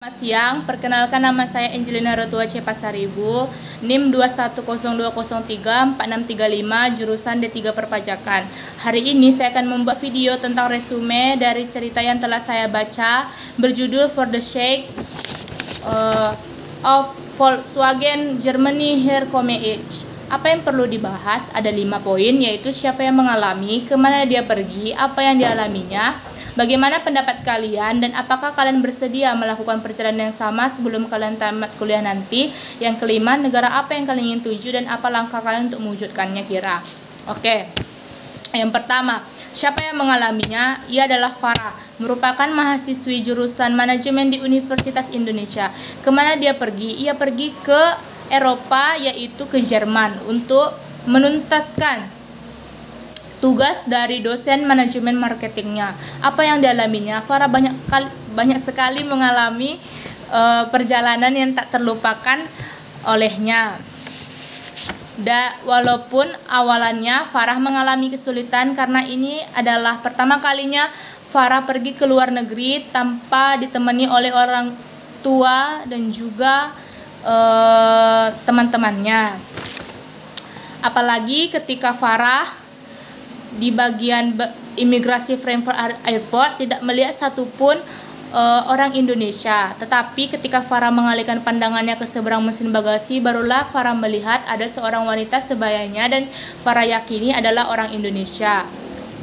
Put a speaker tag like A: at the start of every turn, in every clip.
A: Selamat siang, perkenalkan nama saya Angelina Rotua C. Pasaribu, NIM 210203465, jurusan D3 Perpajakan. Hari ini saya akan membuat video tentang resume dari cerita yang telah saya baca, berjudul For the Sake of Volkswagen Germany Here Come Age. Apa yang perlu dibahas? Ada 5 poin, yaitu siapa yang mengalami, kemana dia pergi, apa yang dialaminya, bagaimana pendapat kalian, dan apakah kalian bersedia melakukan perjalanan yang sama sebelum kalian tamat kuliah nanti. Yang kelima, negara apa yang kalian ingin tuju dan apa langkah kalian untuk mewujudkannya kira. Oke. Yang pertama, siapa yang mengalaminya? Ia adalah Farah, merupakan mahasiswi jurusan manajemen di Universitas Indonesia. Kemana dia pergi? Ia pergi ke Eropa, yaitu ke Jerman, untuk menuntaskan tugas dari dosen manajemen marketingnya. Apa yang dialaminya? Farah banyak sekali mengalami perjalanan yang tak terlupakan olehnya. Walaupun awalannya Farah mengalami kesulitan karena ini adalah pertama kalinya Farah pergi ke luar negeri tanpa ditemani oleh orang tua dan juga teman-temannya. Apalagi ketika Farah di bagian imigrasi Frankfurt Airport tidak melihat satupun orang Indonesia. Tetapi ketika Farah mengalihkan pandangannya ke seberang mesin bagasi, barulah Farah melihat ada seorang wanita sebayanya dan Farah yakini adalah orang Indonesia.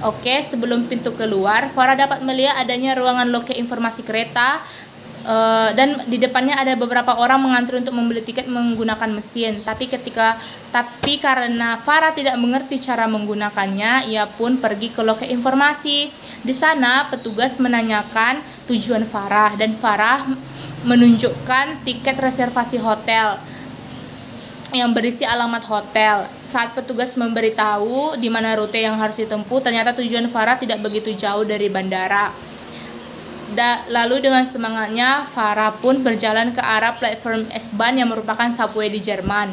A: Oke, sebelum pintu keluar, Farah dapat melihat adanya ruangan loket informasi kereta, dan di depannya ada beberapa orang mengantri untuk membeli tiket menggunakan mesin. Tapi karena Farah tidak mengerti cara menggunakannya, ia pun pergi ke loket informasi. Di sana petugas menanyakan tujuan Farah dan Farah menunjukkan tiket reservasi hotel yang berisi alamat hotel. Saat petugas memberitahu di mana rute yang harus ditempuh, ternyata tujuan Farah tidak begitu jauh dari bandara. Lalu dengan semangatnya, Farah pun berjalan ke arah platform S-Bahn yang merupakan subway di Jerman.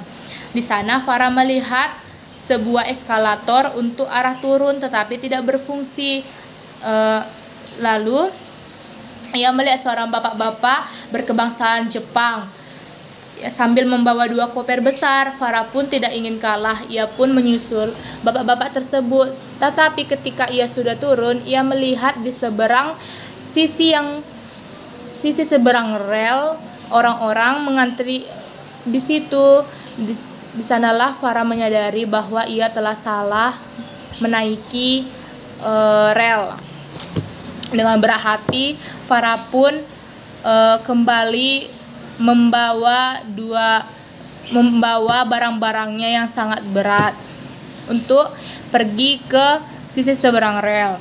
A: Di sana Farah melihat sebuah eskalator untuk arah turun tetapi tidak berfungsi. Lalu ia melihat seorang bapak-bapak berkebangsaan Jepang sambil membawa 2 koper besar. Farah pun tidak ingin kalah, ia pun menyusul bapak-bapak tersebut. Tetapi ketika ia sudah turun, ia melihat di sisi seberang rel orang-orang mengantri di situ. Di sanalah Farah menyadari bahwa ia telah salah menaiki rel. Dengan berat hati, Farah pun kembali membawa barang-barangnya yang sangat berat untuk pergi ke sisi seberang rel.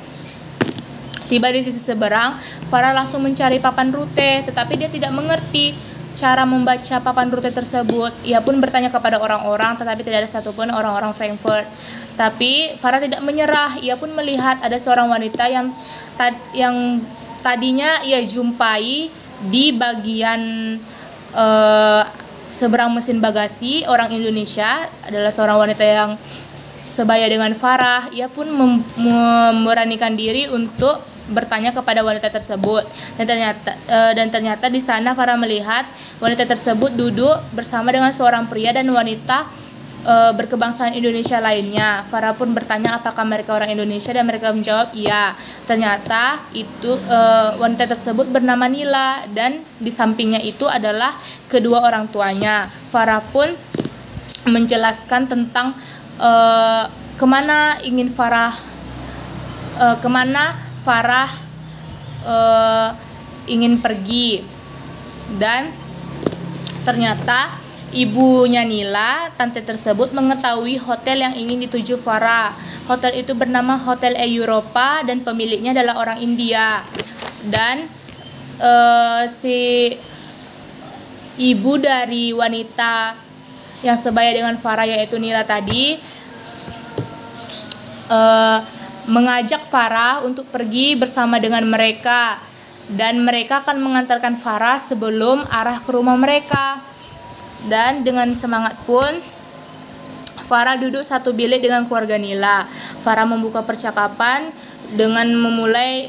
A: Tiba di sisi seberang, Farah langsung mencari papan rute, tetapi dia tidak mengerti cara membaca papan rute tersebut. Ia pun bertanya kepada orang-orang, tetapi tidak ada satupun orang-orang Frankfurt. Tapi Farah tidak menyerah. Ia pun melihat ada seorang wanita yang tadinya ia jumpai di bagian seberang mesin bagasi. Orang Indonesia adalah seorang wanita yang sebaya dengan Farah. Ia pun memberanikan diri untuk bertanya kepada wanita tersebut, dan ternyata di sana Farah melihat wanita tersebut duduk bersama dengan seorang pria dan wanita berkebangsaan Indonesia lainnya. Farah pun bertanya apakah mereka orang Indonesia dan mereka menjawab iya. Ternyata itu wanita tersebut bernama Nila dan di sampingnya itu adalah kedua orang tuanya. Farah pun menjelaskan tentang kemana Farah ingin pergi, dan ternyata ibunya Nila, tante tersebut, mengetahui hotel yang ingin dituju Farah. Hotel itu bernama Hotel Europa dan pemiliknya adalah orang India. Dan si ibu dari wanita yang sebaya dengan Farah, yaitu Nila tadi, mengajak Farah untuk pergi bersama dengan mereka, dan mereka akan mengantarkan Farah sebelum arah ke rumah mereka. Dan dengan semangat pun Farah duduk satu bilik dengan keluarga Nila. Farah membuka percakapan dengan memulai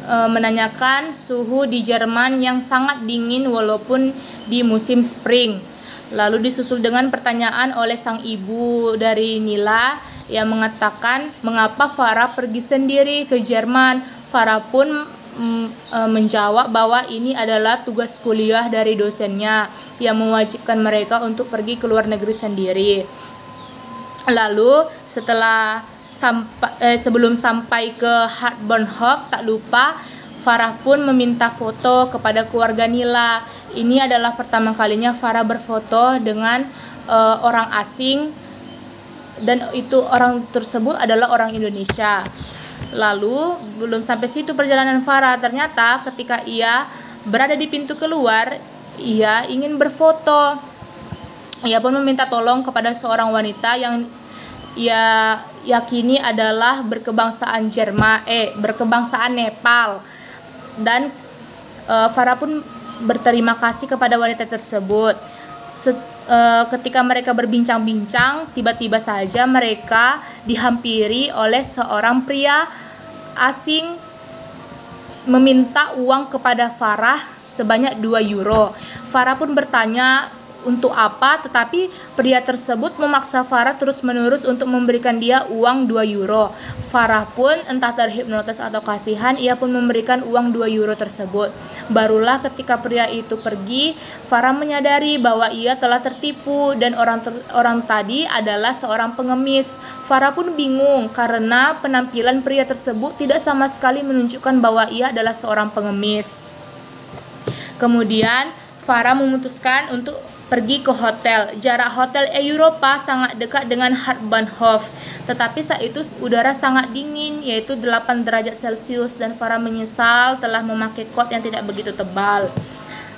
A: menanyakan suhu di Jerman yang sangat dingin walaupun di musim spring. Lalu disusul dengan pertanyaan oleh sang ibu dari Nila yang mengatakan mengapa Farah pergi sendiri ke Jerman. Farah pun menjawab bahwa ini adalah tugas kuliah dari dosennya yang mewajibkan mereka untuk pergi ke luar negeri sendiri. Lalu sebelum sampai ke Hauptbahnhof, tak lupa Farah pun meminta foto kepada keluarga Nila. Ini adalah pertama kalinya Farah berfoto dengan orang asing, dan itu orang tersebut adalah orang Indonesia. Lalu belum sampai situ perjalanan Farah, ternyata ketika ia berada di pintu keluar, ia ingin berfoto. Ia pun meminta tolong kepada seorang wanita yang ia yakini adalah berkebangsaan Nepal, dan Farah pun berterima kasih kepada wanita tersebut. Ketika mereka berbincang-bincang, tiba-tiba saja mereka dihampiri oleh seorang pria asing meminta uang kepada Farah sebanyak 2 euro. Farah pun bertanya untuk apa, tetapi pria tersebut memaksa Farah terus-menerus untuk memberikan dia uang 2 euro. Farah pun entah terhipnotis atau kasihan, ia pun memberikan uang 2 euro tersebut. Barulah ketika pria itu pergi, Farah menyadari bahwa ia telah tertipu dan orang tadi adalah seorang pengemis. Farah pun bingung karena penampilan pria tersebut tidak sama sekali menunjukkan bahwa ia adalah seorang pengemis. Kemudian Farah memutuskan untuk pergi ke hotel. Jarak hotel Europa sangat dekat dengan Hauptbahnhof, tetapi saat itu udara sangat dingin, yaitu 8 derajat Celcius, dan Farah menyesal telah memakai kot yang tidak begitu tebal.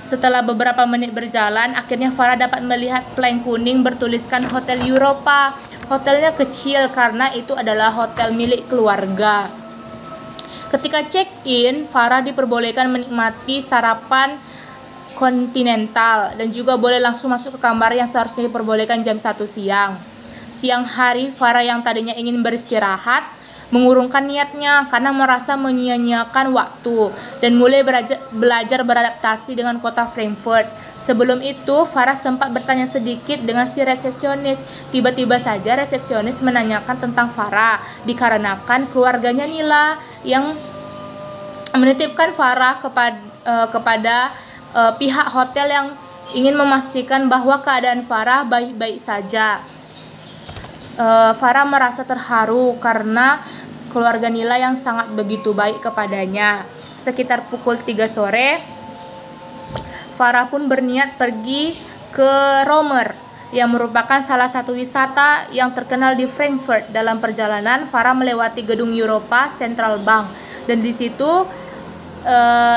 A: Setelah beberapa menit berjalan, akhirnya Farah dapat melihat plank kuning bertuliskan Hotel Europa. Hotelnya kecil karena itu adalah hotel milik keluarga. Ketika check-in, Farah diperbolehkan menikmati sarapan kontinental dan juga boleh langsung masuk ke kamar yang seharusnya diperbolehkan jam 1 siang. Siang hari, Farah yang tadinya ingin beristirahat mengurungkan niatnya karena merasa menyia-nyiakan waktu dan mulai belajar beradaptasi dengan kota Frankfurt. Sebelum itu, Farah sempat bertanya sedikit dengan si resepsionis. Tiba-tiba saja resepsionis menanyakan tentang Farah dikarenakan keluarganya Nila yang menitipkan Farah kepada pihak hotel yang ingin memastikan bahwa keadaan Farah baik-baik saja. Farah merasa terharu karena keluarga Nila yang sangat begitu baik kepadanya. Sekitar pukul 3 sore, Farah pun berniat pergi ke Romer yang merupakan salah satu wisata yang terkenal di Frankfurt. Dalam perjalanan, Farah melewati gedung Europa Central Bank, dan di situ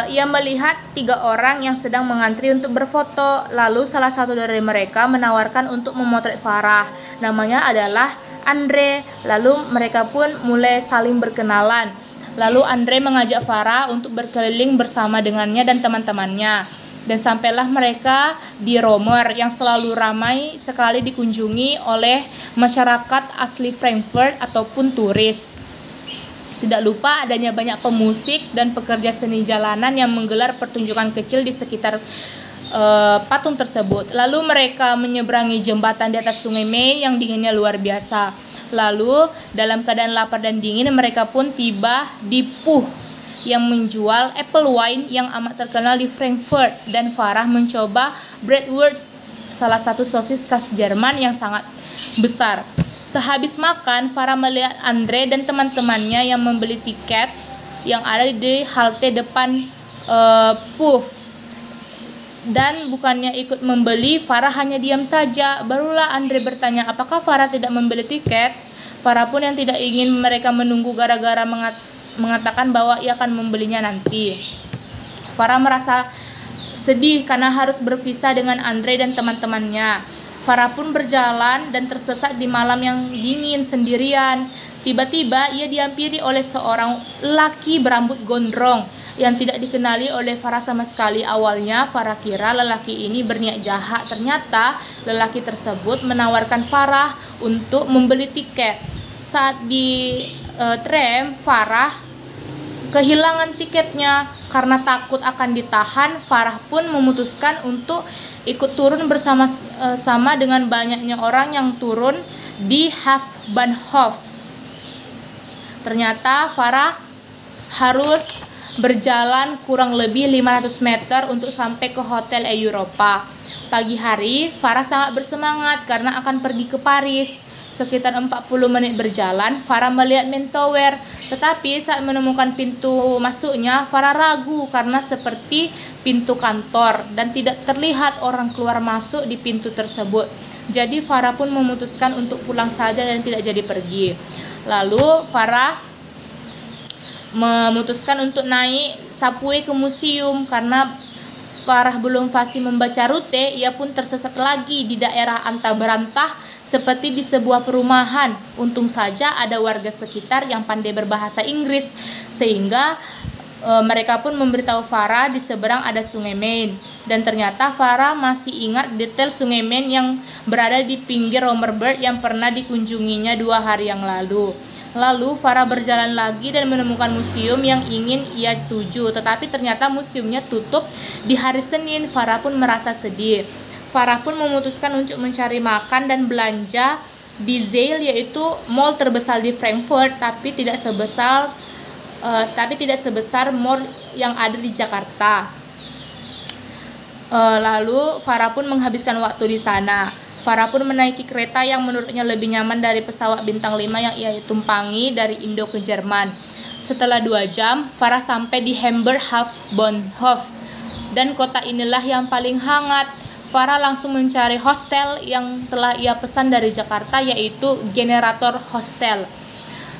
A: ia melihat 3 orang yang sedang mengantri untuk berfoto. Lalu salah satu dari mereka menawarkan untuk memotret Farah. Namanya adalah Andre. Lalu mereka pun mulai saling berkenalan. Lalu Andre mengajak Farah untuk berkeliling bersama dengannya dan teman-temannya. Dan sampailah mereka di Romer yang selalu ramai sekali dikunjungi oleh masyarakat asli Frankfurt ataupun turis. Tidak lupa adanya banyak pemusik dan pekerja seni jalanan yang menggelar pertunjukan kecil di sekitar patung tersebut. Lalu mereka menyeberangi jembatan di atas sungai Main yang dinginnya luar biasa. Lalu dalam keadaan lapar dan dingin, mereka pun tiba di Puh yang menjual apple wine yang amat terkenal di Frankfurt, dan Farah mencoba bratwurst, salah satu sosis khas Jerman yang sangat besar. Sehabis makan, Farah melihat Andre dan teman-temannya yang membeli tiket yang ada di halte depan Puff. Dan bukannya ikut membeli, Farah hanya diam saja. Barulah Andre bertanya apakah Farah tidak membeli tiket. Farah pun yang tidak ingin mereka menunggu gara-gara mengatakan bahwa ia akan membelinya nanti. Farah merasa sedih karena harus berpisah dengan Andre dan teman-temannya. Farah pun berjalan dan tersesat di malam yang dingin sendirian. Tiba-tiba ia dihampiri oleh seorang lelaki berambut gondrong yang tidak dikenali oleh Farah sama sekali. Awalnya Farah kira lelaki ini berniat jahat. Ternyata lelaki tersebut menawarkan Farah untuk membeli tiket. Saat di tram, Farah kehilangan tiketnya. Karena takut akan ditahan, Farah pun memutuskan untuk ikut turun bersama-sama dengan banyaknya orang yang turun di Hauptbahnhof. Ternyata Farah harus berjalan kurang lebih 500 meter untuk sampai ke Hotel Europa. Pagi hari, Farah sangat bersemangat karena akan pergi ke Paris. Sekitar 40 menit berjalan, Farah melihat main tower. Tetapi saat menemukan pintu masuknya, Farah ragu karena seperti pintu kantor dan tidak terlihat orang keluar masuk di pintu tersebut. Jadi Farah pun memutuskan untuk pulang saja dan tidak jadi pergi. Lalu Farah memutuskan untuk naik subway ke museum. Karena Farah belum fasih membaca rute, ia pun tersesat lagi di daerah antah berantah seperti di sebuah perumahan. Untung saja ada warga sekitar yang pandai berbahasa Inggris, sehingga mereka pun memberitahu Farah di seberang ada Sungai Main. Dan ternyata Farah masih ingat detail Sungai Main yang berada di pinggir Rommerberg yang pernah dikunjunginya 2 hari yang lalu. Lalu Farah berjalan lagi dan menemukan museum yang ingin ia tuju, tetapi ternyata museumnya tutup di hari Senin. Farah pun merasa sedih. Farah pun memutuskan untuk mencari makan dan belanja di Zeil, yaitu mall terbesar di Frankfurt, tapi tidak sebesar mall yang ada di Jakarta. Lalu Farah pun menghabiskan waktu di sana. Farah pun menaiki kereta yang menurutnya lebih nyaman dari pesawat bintang 5 yang ia tumpangi dari Indo ke Jerman. Setelah 2 jam, Farah sampai di Hamburg Hauptbahnhof, dan kota inilah yang paling hangat. Farah langsung mencari hostel yang telah ia pesan dari Jakarta, yaitu Generator Hostel.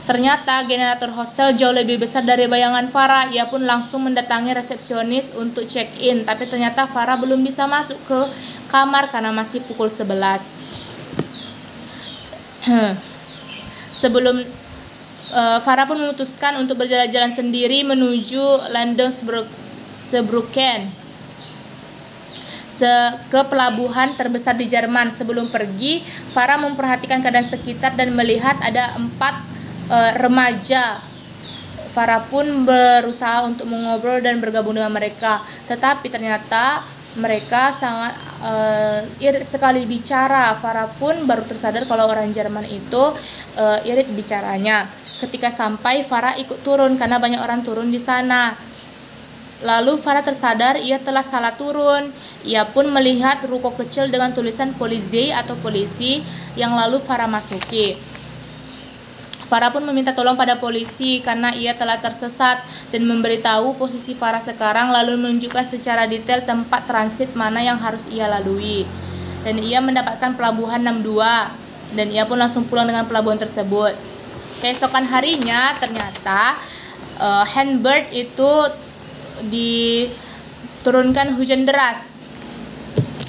A: Ternyata generator hostel jauh lebih besar dari bayangan Farah. Ia pun langsung mendatangi resepsionis untuk check-in, tapi ternyata Farah belum bisa masuk ke kamar karena masih pukul 11. Farah pun memutuskan untuk berjalan-jalan sendiri menuju Landungsbrücken, ke pelabuhan terbesar di Jerman. Sebelum pergi, Farah memperhatikan keadaan sekitar dan melihat ada 4 remaja. Farah pun berusaha untuk mengobrol dan bergabung dengan mereka, tetapi ternyata mereka sangat irit sekali bicara. Farah pun baru tersadar kalau orang Jerman itu irit bicaranya. Ketika sampai, Farah ikut turun karena banyak orang turun di sana. Lalu Farah tersadar ia telah salah turun. Ia pun melihat ruko kecil dengan tulisan Polizei atau polisi yang lalu Farah masuki. Farah pun meminta tolong pada polisi karena ia telah tersesat dan memberitahu posisi Farah sekarang, lalu menunjukkan secara detail tempat transit mana yang harus ia lalui. Dan ia mendapatkan pelabuhan 62 dan ia pun langsung pulang dengan pelabuhan tersebut. Keesokan harinya ternyata Hamburg itu diturunkan hujan deras.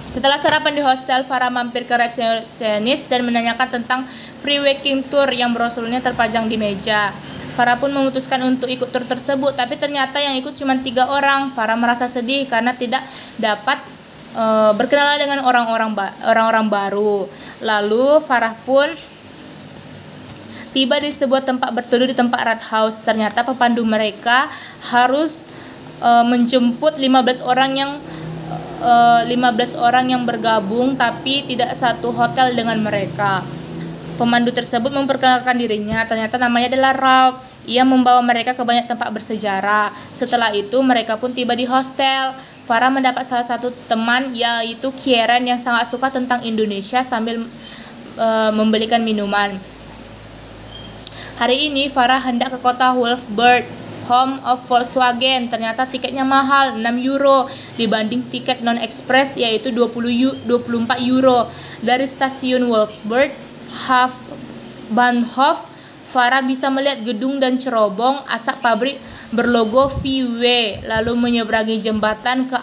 A: Setelah sarapan di hostel, Farah mampir ke resepsionis dan menanyakan tentang free walking tour yang brosurnya terpajang di meja. Farah pun memutuskan untuk ikut tour tersebut, tapi ternyata yang ikut cuma 3 orang. Farah merasa sedih karena tidak dapat berkenalan dengan orang-orang baru. Lalu Farah pun tiba di sebuah tempat berteduh di tempat Rathaus. Ternyata pepandu mereka harus menjemput 15 orang yang bergabung, tapi tidak satu hotel dengan mereka. Pemandu tersebut memperkenalkan dirinya. Ternyata namanya adalah Ralph. Ia membawa mereka ke banyak tempat bersejarah. Setelah itu mereka pun tiba di hostel. Farah mendapat salah satu teman, yaitu Kieran, yang sangat suka tentang Indonesia sambil membelikan minuman. Hari ini Farah hendak ke kota Wolfsburg, home of Volkswagen. Ternyata tiketnya mahal, 6 euro dibanding tiket non-express yaitu 24 euro. Dari stasiun Wolfsburg Hauptbahnhof, Farah bisa melihat gedung dan cerobong asap pabrik berlogo VW, lalu menyeberangi jembatan ke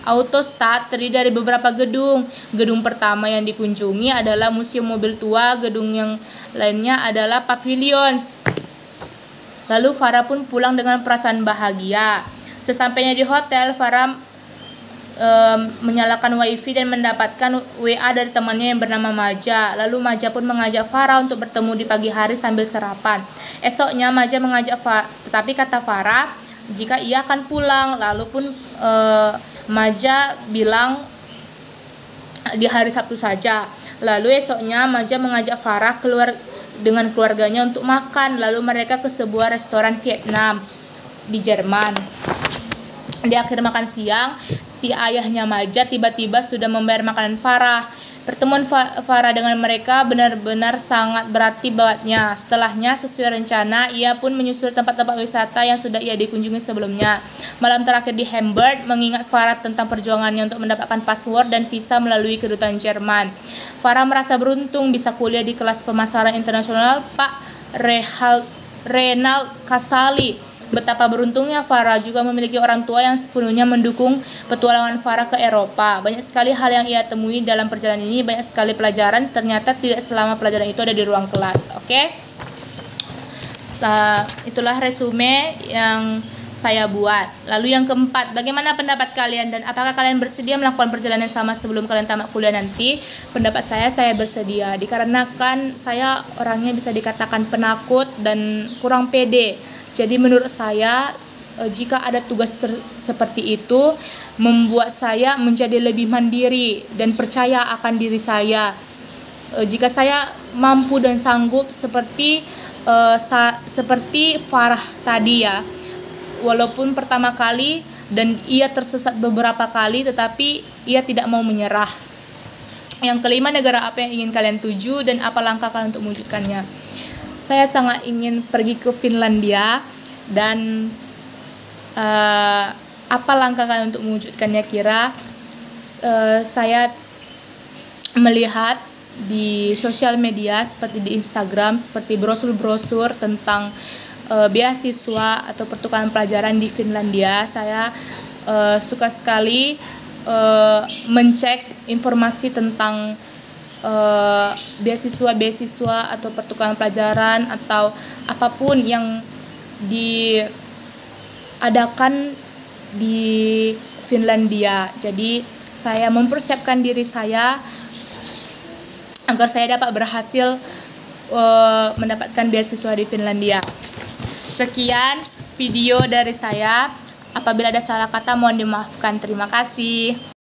A: Autostadt terdiri dari beberapa gedung. Gedung pertama yang dikunjungi adalah museum mobil tua, gedung yang lainnya adalah pavilion. Lalu Farah pun pulang dengan perasaan bahagia. Sesampainya di hotel, Farah menyalakan wifi dan mendapatkan WA dari temannya yang bernama Maja. Lalu Maja pun mengajak Farah untuk bertemu di pagi hari sambil sarapan. Esoknya Maja mengajak Farah, tetapi kata Farah jika ia akan pulang. Lalu pun Maja bilang di hari Sabtu saja. Lalu esoknya Maja mengajak Farah keluar dengan keluarganya untuk makan. Lalu mereka ke sebuah restoran Vietnam di Jerman. Di akhir makan siang, si ayahnya Maja tiba-tiba sudah membayar makanan Farah. Pertemuan Farah dengan mereka benar-benar sangat berarti buatnya. Setelahnya, sesuai rencana, ia pun menyusul tempat-tempat wisata yang sudah ia dikunjungi sebelumnya. Malam terakhir di Hamburg mengingat Farah tentang perjuangannya untuk mendapatkan paspor dan visa melalui kedutaan Jerman. Farah merasa beruntung bisa kuliah di kelas pemasaran internasional Pak Renald Kasali. Betapa beruntungnya Farah juga memiliki orang tua yang sepenuhnya mendukung petualangan Farah ke Eropa. Banyak sekali hal yang ia temui dalam perjalanan ini, banyak sekali pelajaran. Ternyata tidak selama pelajaran itu ada di ruang kelas. Oke? Itulah resume yang saya buat. Lalu yang keempat, bagaimana pendapat kalian dan apakah kalian bersedia melakukan perjalanan sama sebelum kalian tamat kuliah nanti? Pendapat saya bersedia. Dikarenakan saya orangnya bisa dikatakan penakut dan kurang pede. Jadi menurut saya jika ada tugas seperti itu membuat saya menjadi lebih mandiri dan percaya akan diri saya. Jika saya mampu dan sanggup seperti Farah tadi ya, walaupun pertama kali dan ia tersesat beberapa kali tetapi ia tidak mau menyerah. Yang kelima, negara apa yang ingin kalian tuju dan apa langkah kalian untuk mewujudkannya? Saya sangat ingin pergi ke Finlandia dan apa langkah kalian untuk mewujudkannya? Saya melihat di sosial media seperti di Instagram seperti brosur-brosur tentang beasiswa atau pertukaran pelajaran di Finlandia. Saya suka sekali mencek informasi tentang beasiswa atau pertukaran pelajaran atau apapun yang diadakan di Finlandia. Jadi saya mempersiapkan diri saya agar saya dapat berhasil mendapatkan beasiswa di Finlandia. Sekian video dari saya. Apabila ada salah kata mohon dimaafkan. Terima kasih.